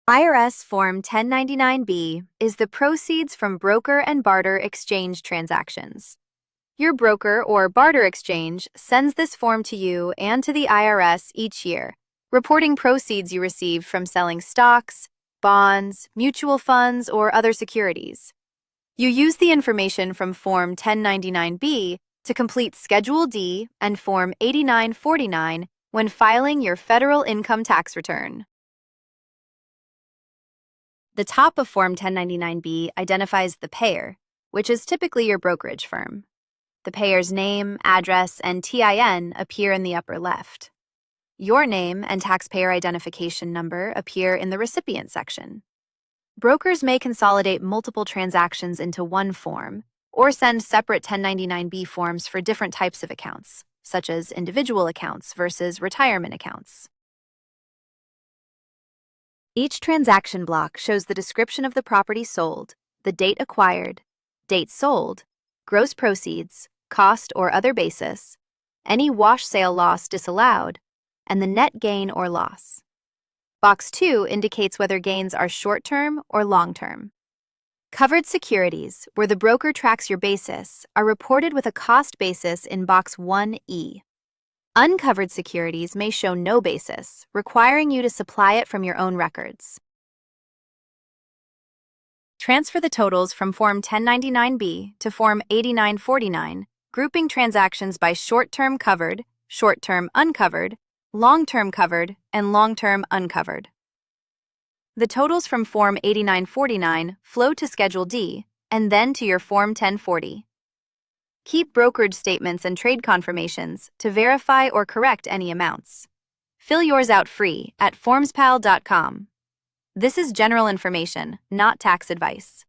IRS Form 1099-B is the proceeds from broker and barter exchange transactions. Your broker or barter exchange sends this form to you and to the IRS each year, reporting proceeds you received from selling stocks, bonds, mutual funds, or other securities. You use the information from Form 1099-B to complete Schedule D and Form 8949 when filing your federal income tax return. The top of Form 1099-B identifies the payer, which is typically your brokerage firm. The payer's name, address, and TIN appear in the upper left. Your name and taxpayer identification number appear in the recipient section. Brokers may consolidate multiple transactions into one form or send separate 1099-B forms for different types of accounts, such as individual accounts versus retirement accounts. Each transaction block shows the description of the property sold, the date acquired, date sold, gross proceeds, cost or other basis, any wash sale loss disallowed, and the net gain or loss. Box 2 indicates whether gains are short-term or long-term. Covered securities, where the broker tracks your basis, are reported with a cost basis in Box 1E. Uncovered securities may show no basis, requiring you to supply it from your own records. Transfer the totals from Form 1099-B to Form 8949, grouping transactions by short-term covered, short-term uncovered, long-term covered, and long-term uncovered. The totals from Form 8949 flow to Schedule D and then to your Form 1040. Keep brokerage statements and trade confirmations to verify or correct any amounts. Fill yours out free at FormsPal.com. This is general information, not tax advice.